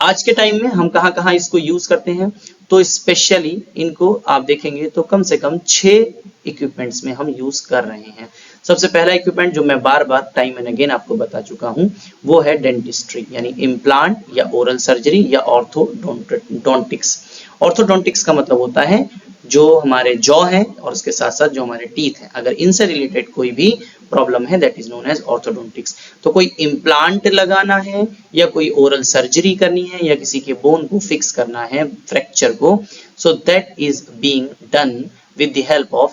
आज के टाइम में हम कहाँ कहाँ इसको यूज करते हैं, तो स्पेशली इनको आप देखेंगे तो कम से कम 6 इक्विपमेंट्स में हम यूज कर रहे हैं। सबसे पहला इक्विपमेंट जो मैं बार बार टाइम एंड अगेन आपको बता चुका हूं, वो है डेंटिस्ट्री, यानी इम्प्लांट या ओरल सर्जरी या ऑर्थोडोंटिक्स। ऑर्थोडोंटिक्स का मतलब होता है जो हमारे जॉ है और उसके साथ साथ जो हमारे टीथ है, अगर इनसे रिलेटेड कोई भी प्रॉब्लम है, that is known as orthodontics. तो कोई इम्प्लांट लगाना है या कोई ओरल सर्जरी करनी है या किसी के बोन को फिक्स करना है, फ्रैक्चर को, सो that is being done with the help of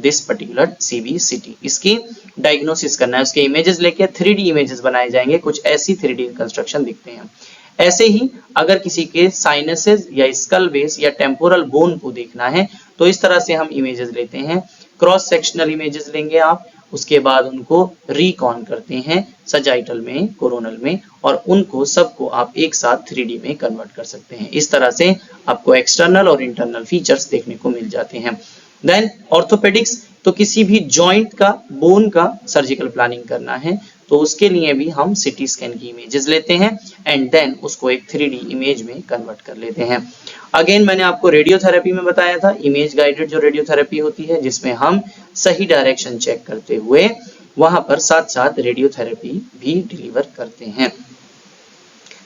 this particular CBCT। इसकी डायग्नोसिस करना है, उसके इमेजेस लेके 3D इमेजेस बनाए जाएंगे, कुछ ऐसी 3D कंस्ट्रक्शन दिखते हैं। ऐसे ही अगर किसी के साइनसेस या स्कल बेस या टेम्पोरल बोन को देखना है तो इस तरह से हम इमेजेस लेते हैं, क्रॉस सेक्शनल इमेजेस लेंगे आप, उसके बाद उनको रिकॉन करते हैं सजाइटल में, कोरोनल में, और उनको सबको आप एक साथ 3D में कन्वर्ट कर सकते हैं। इस तरह से आपको एक्सटर्नल और इंटरनल फीचर्स देखने को मिल जाते हैं। देन ऑर्थोपेडिक्स, तो किसी भी जॉइंट का, बोन का सर्जिकल प्लानिंग करना है तो उसके लिए भी हम सिटी स्कैन की इमेजेस लेते हैं एंड देन उसको एक 3D इमेज में कन्वर्ट कर लेते हैं। अगेन मैंने आपको रेडियोथेरेपी में बताया था, इमेज गाइडेड जो रेडियोथेरेपी होती है जिसमें हम सही डायरेक्शन चेक करते हुए वहां पर साथ साथ रेडियोथेरेपी भी डिलीवर करते हैं।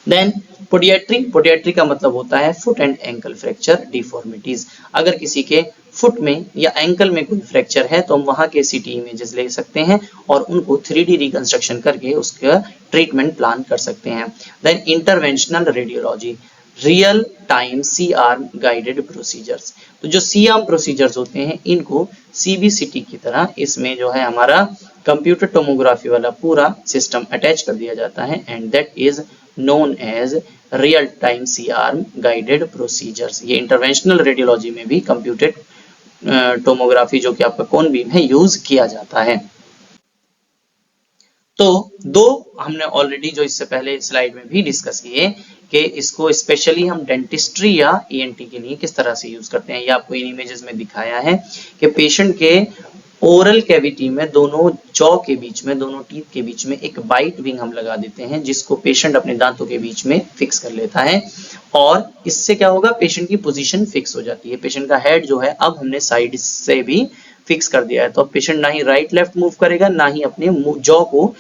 देन पोडियाट्री, पोडियाट्री का मतलब होता है foot and ankle fracture deformities. अगर किसी के फुट में या एंकल में कोई फ्रैक्चर है तो हम वहां के सीटी इमेजेस ले सकते हैं और उनको 3D रिकंस्ट्रक्शन करके उसका ट्रीटमेंट प्लान कर सकते हैं। Then interventional radiology, real time C arm guided procedures. तो जो सी आर्म प्रोसीजर्स होते हैं इनको CBCT की तरह इसमें जो है हमारा कंप्यूटर टोमोग्राफी वाला पूरा सिस्टम अटैच कर दिया जाता है and that is known as real time C-arm guided procedures। ये इंटरवेंशनल रेडियोलॉजी में भी कंप्यूटेड टोमोग्राफी जो कि आपका कोन बीम है यूज किया जाता है। तो दो हमने ऑलरेडी जो इससे पहले स्लाइड में भी डिस्कस किए कि इसको स्पेशली हम डेंटिस्ट्री या ENT के लिए किस तरह से यूज करते हैं। ये आपको इन इमेजेस में दिखाया है कि पेशेंट के ओरल कैविटी में दोनों जॉ के बीच में, दोनों टीथ के बीच में एक बाइट विंग हम लगा देते हैं जिसको पेशेंट अपने दांतों के बीच में फिक्स कर लेता है और इससे क्या होगा, पेशेंट की पोजीशन फिक्स हो जाती है। पेशेंट का हेड जो है अब हमने साइड से भी फिक्स कर दिया है तो अब पेशेंट ना ही राइट लेफ्ट मूव करेगा ना ही अपने जॉ को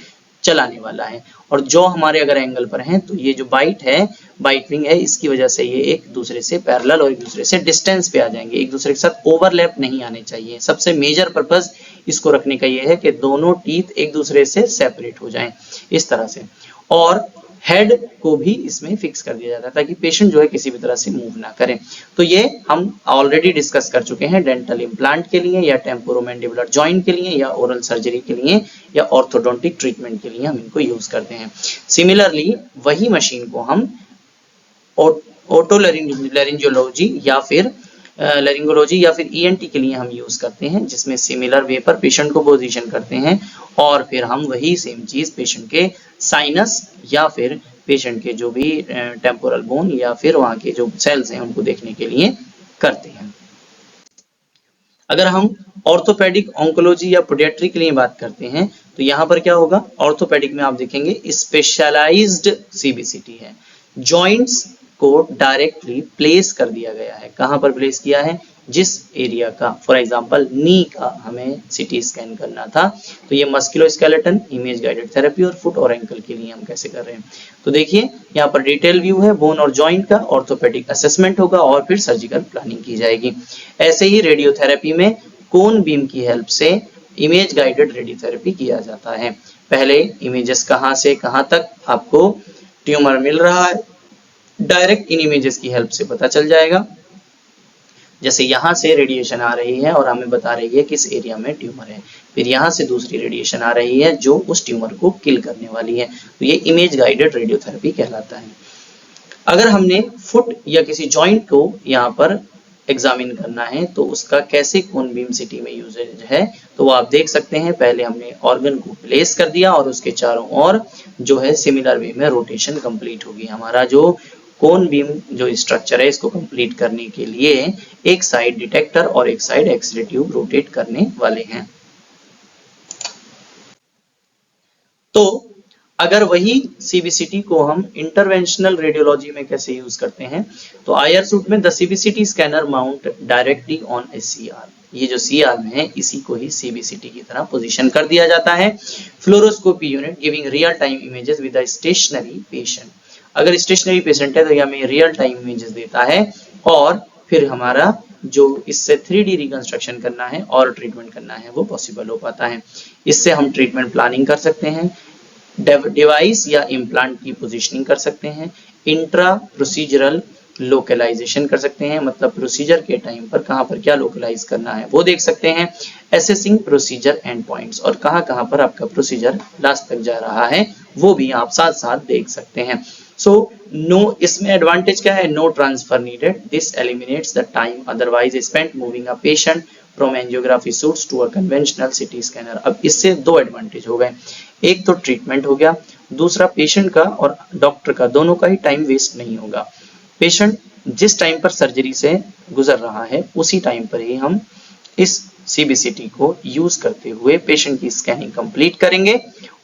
चलाने वाला है। और जॉ हमारे अगर एंगल पर है तो ये जो बाइट है, बाइट विंग है, इसकी वजह से ये एक दूसरे से पैरेलल और एक दूसरे से डिस्टेंस पे आ जाएंगे, एक दूसरे के साथ ओवरलैप नहीं आने चाहिए। सबसे मेजर पर्पस इसको रखने का ये है कि दोनों टीथ एक दूसरे से सेपरेट हो जाएं इस तरह से, और हेड को भी इसमें फिक्स कर दिया जाता है ताकि पेशेंट जो है किसी भी तरह से मूव ना करें। तो ये हम ऑलरेडी डिस्कस कर चुके हैं डेंटल इम्प्लांट के लिए या टेम्पोरोमैंडिबुलर जॉइंट के लिए या ओरल सर्जरी के लिए या ऑर्थोडोंटिक ट्रीटमेंट के लिए हम इनको यूज करते हैं। सिमिलरली वही मशीन को हम ओटोलैरिंजियोलॉजी या फिर लैरिंगोलॉजी या फिर ENT के लिए हम यूज करते हैं जिसमें सिमिलर वे पर पेशेंट को पोजीशन करते हैं और फिर हम वही सेम चीज पेशेंट के साइनस या फिर पेशेंट के जो भी टेम्पोरल बोन या फिर वहां के जो सेल्स हैं उनको देखने के लिए करते हैं। अगर हम ऑर्थोपेडिक, ऑन्कोलॉजी या पोडियाट्री के लिए बात करते हैं तो यहाँ पर क्या होगा, ऑर्थोपेडिक में आप देखेंगे स्पेशलाइज्ड CBCT है। जॉइंट्स को डायरेक्टली प्लेस कर दिया गया है। कहां पर प्लेस किया है, जिस एरिया का, फॉर एग्जांपल नी का हमें CT स्कैन करना था तो ये मस्कुलोस्केलेटन इमेज गाइडेड थेरेपी और फुट और एंकल के लिए हम कैसे कर रहे हैं। तो देखिए यहाँ पर डिटेल व्यू है बोन और जॉइंट का, ऑर्थोपेडिक असेसमेंट होगा और फिर सर्जिकल प्लानिंग की जाएगी। ऐसे ही रेडियोथेरेपी में कोन बीम की हेल्प से इमेज गाइडेड रेडियोथेरेपी किया जाता है। पहले इमेजेस कहां से कहां तक आपको ट्यूमर मिल रहा है डायरेक्ट इन इमेजेस की हेल्प से पता चल जाएगा। जैसे यहाँ से रेडिएशन आ रही है और हमें बता रही है किस एरिया में ट्यूमर है, फिर यहाँ से दूसरी रेडिएशन आ रही है जो उस ट्यूमर को किल करने वाली है, तो ये इमेज गाइडेड रेडियोथेरेपी कहलाता है। अगर हमने फुट या किसी जॉइंट को यहाँ पर एग्जामिन करना है तो उसका कैसे कोन बीम CT में यूजेज है तो वो आप देख सकते हैं। पहले हमने ऑर्गन को प्लेस कर दिया और उसके चारों ओर जो है सिमिलर वे में रोटेशन कंप्लीट होगी। हमारा जो कोन बीम जो स्ट्रक्चर है इसको कंप्लीट करने के लिए एक साइड डिटेक्टर और एक साइड एक्सरे ट्यूब रोटेट करने वाले हैं। तो अगर वही CBCT को हम इंटरवेंशनल रेडियोलॉजी में कैसे यूज करते हैं, तो IR सूट में the CBCT scanner mount directly on A CR, ये जो CR में है इसी को ही CBCT की तरह पोजीशन कर दिया जाता है। Fluoroscopy unit giving real time images with a stationary patient, अगर स्टेशनरी पेशेंट है तो ये हमें रियल टाइम इमेजेस देता है, और फिर हमारा जो इससे 3D रिकंस्ट्रक्शन करना है और ट्रीटमेंट करना है वो पॉसिबल हो पाता है। इससे हम ट्रीटमेंट प्लानिंग कर सकते हैं, डिवाइस या इम्प्लांट की पोजीशनिंग कर सकते हैं, इंट्रा प्रोसीजरल लोकलाइजेशन कर सकते हैं, मतलब प्रोसीजर के टाइम पर कहां पर क्या लोकलाइज करना है वो देख सकते हैं, असेसिंग प्रोसीजर एंड पॉइंट्स, और कहां पर आपका प्रोसीजर लास्ट तक जा रहा है वो भी आप साथ साथ देख सकते हैं। सो नो, इसमें एडवांटेज क्या है, no transfer needed, this eliminates the time otherwise spent moving a patient from angiography suites to a conventional CT scanner. अब इससे दो एडवांटेज हो गए, एक तो ट्रीटमेंट हो गया, दूसरा पेशेंट का और डॉक्टर का दोनों का ही टाइम वेस्ट नहीं होगा। पेशेंट जिस टाइम पर सर्जरी से गुजर रहा है उसी टाइम पर ही हम इस CBCT को यूज करते हुए पेशेंट की स्कैनिंग कंप्लीट करेंगे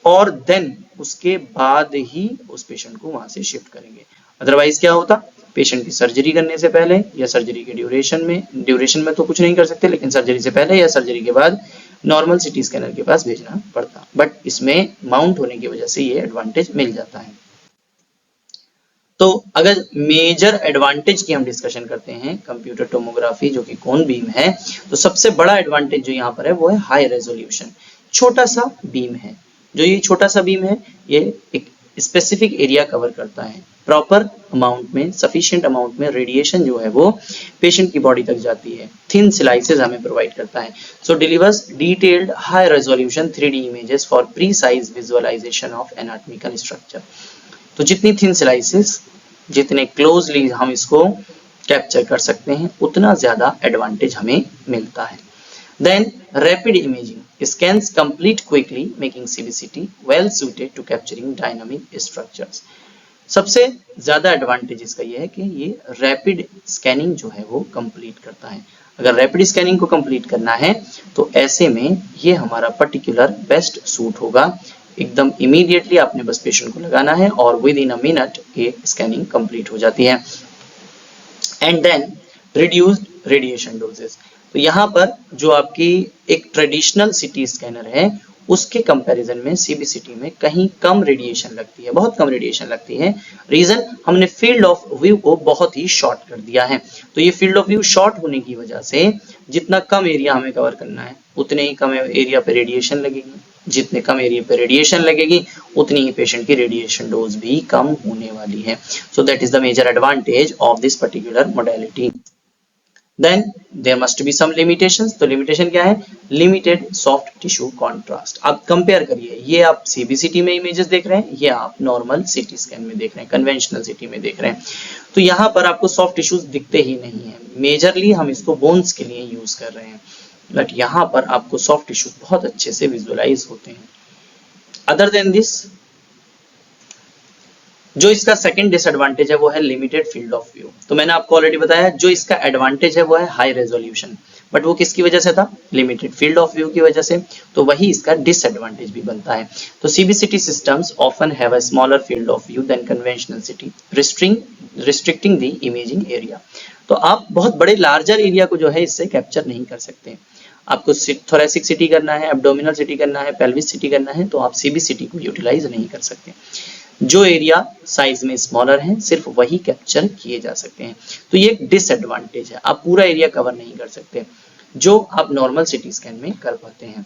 और देन उसके बाद ही उस पेशेंट को वहां से शिफ्ट करेंगे। अदरवाइज क्या होता, पेशेंट की सर्जरी करने से पहले या सर्जरी के ड्यूरेशन में तो कुछ नहीं कर सकते, लेकिन सर्जरी से पहले या सर्जरी के बाद नॉर्मल CT स्कैनर के पास भेजना पड़ता, बट इसमें माउंट होने की वजह से ये एडवांटेज मिल जाता है। तो अगर मेजर एडवांटेज की हम डिस्कशन करते हैं कंप्यूटर टोमोग्राफी जो कि कोन बीम है, तो सबसे बड़ा एडवांटेज जो यहाँ पर है वो है हाई रेजोल्यूशन। छोटा सा बीम है, जो ये छोटा सा बीम है ये एक स्पेसिफिक एरिया कवर करता है, प्रॉपर अमाउंट में, सफिशिएंट अमाउंट में रेडिएशन जो है वो पेशेंट की बॉडी तक जाती है, थिन स्लाइसेस हमें प्रोवाइड करता है। So delivers detailed high resolution 3D images for precise visualization of anatomical structure. तो जितनी थिन स्लाइसेस, जितने क्लोजली हम इसको कैप्चर कर सकते हैं उतना ज्यादा एडवांटेज हमें मिलता है। Then rapid imaging scans complete quickly making CBCT well suited to capturing dynamic structures. सबसे ज्यादा एडवांटेज इसका ये है कि ये रैपिड स्कैनिंग जो है वो कंप्लीट करता है। अगर रैपिड स्कैनिंग को कंप्लीट करना है तो ऐसे में ये हमारा पर्टिकुलर बेस्ट सूट होगा। एकदम इमीडिएटली आपने बस पेशेंट को लगाना है और विद इन अ मिनट ये स्कैनिंग कंप्लीट हो जाती है। And then reduced radiation doses, तो यहाँ पर जो आपकी एक ट्रेडिशनल CT स्कैनर है उसके कंपैरिजन में CBCT में कहीं कम रेडिएशन लगती है, बहुत कम रेडिएशन लगती है। रीजन, हमने फील्ड ऑफ व्यू को बहुत ही शॉर्ट कर दिया है। तो ये फील्ड ऑफ व्यू शॉर्ट होने की वजह से जितना कम एरिया हमें कवर करना है उतने ही कम एरिया पे रेडिएशन लगेगी, जितने कम एरिया पे रेडिएशन लगेगी उतनी ही पेशेंट की रेडिएशन डोज भी कम होने वाली है। So that is the major advantage of this particular modality. Then there must be some limitations, तो लिमिटेशन क्या है, लिमिटेड सॉफ्ट टिश्यू कॉन्ट्रास्ट। आप कंपेयर करिए, ये आप CBCT में इमेजेस देख रहे हैं, ये आप नॉर्मल CT स्कैन में देख रहे हैं, कन्वेंशनल CT में देख रहे हैं, तो यहाँ पर आपको सॉफ्ट टिश्यूज दिखते ही नहीं है। मेजरली हम इसको बोन्स के लिए यूज कर रहे हैं, बट यहाँ पर आपको सॉफ्ट टिश्यूज बहुत अच्छे से विजुअलाइज होते हैं। अदर देन दिस, जो इसका सेकंड डिसएडवांटेज है वो है लिमिटेड फील्ड ऑफ व्यू। तो मैंने आपको ऑलरेडी बताया जो इसका एडवांटेज है वो है हाई रेजोल्यूशन, बट वो किसकी वजह से था, लिमिटेड फील्ड ऑफ व्यू की वजह से, तो वही इसका डिसएडवांटेज भी बनता है। तो CBCT systems often have a smaller field of view than conventional CT, restricting the imaging area. तो आप बहुत बड़े लार्जर एरिया को जो है इससे कैप्चर नहीं कर सकते। आपको थोरेसिक CT करना है, एब्डोमिनल CT करना है, पेल्विस CT करना है, तो आप CBCT को यूटिलाइज नहीं कर सकते। जो एरिया साइज में स्मॉलर है सिर्फ वही कैप्चर किए जा सकते हैं। तो ये एक डिसएडवांटेज है, आप पूरा एरिया कवर नहीं कर सकते जो आप नॉर्मल CT स्कैन में कर पाते हैं।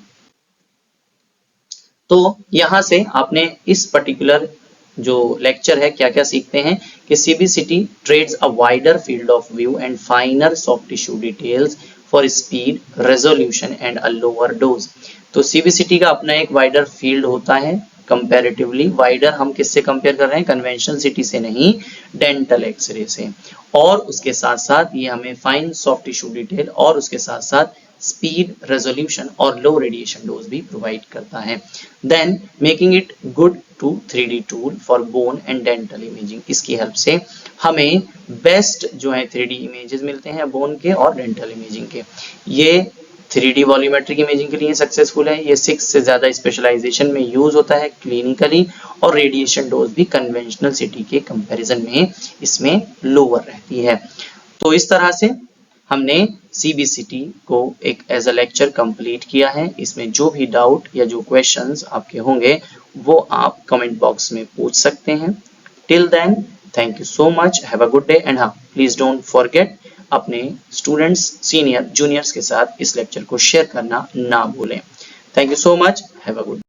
तो यहां से आपने इस पर्टिकुलर जो लेक्चर है क्या क्या सीखते हैं कि CBCT trades a wider field of view and finer soft tissue details for speed, resolution and a lower dose. तो CBCT का अपना एक वाइडर फील्ड होता है, कंपैरेटिवली वाइडर। हम किससे कंपेयर कर रहे हैं, कन्वेंशनल CT से नहीं, डेंटल एक्सरे से। और उसके साथ साथ ये हमें फाइन सॉफ्ट टिश्यू डिटेल और उसके साथ साथ स्पीड, रेजोल्यूशन और लो रेडिएशन डोज भी प्रोवाइड करता है। Then making it good to 3D tool for bone and dental imaging. इसकी हेल्प से हमें बेस्ट जो है 3D इमेजेस मिलते हैं बोन के और डेंटल इमेजिंग के। ये 3D वॉल्यूमेट्रिक इमेजिंग के लिए सक्सेसफुल है। ये 6 से ज्यादा स्पेशलाइजेशन में यूज होता है क्लिनिकली और रेडिएशन डोज भी कन्वेंशनल सिटी के कंपैरिजन में इसमें लोअर रहती है। तो इस तरह से हमने CBCT को एक एज अ लेक्चर कंप्लीट किया है। इसमें जो भी डाउट या जो क्वेश्चंस आपके होंगे वो आप कमेंट बॉक्स में पूछ सकते हैं। Till then thank you so much, have a good day and हाँ प्लीज डोंट फॉरगेट अपने स्टूडेंट्स, सीनियर, जूनियर्स के साथ इस लेक्चर को शेयर करना ना भूलें। Thank you so much, have a good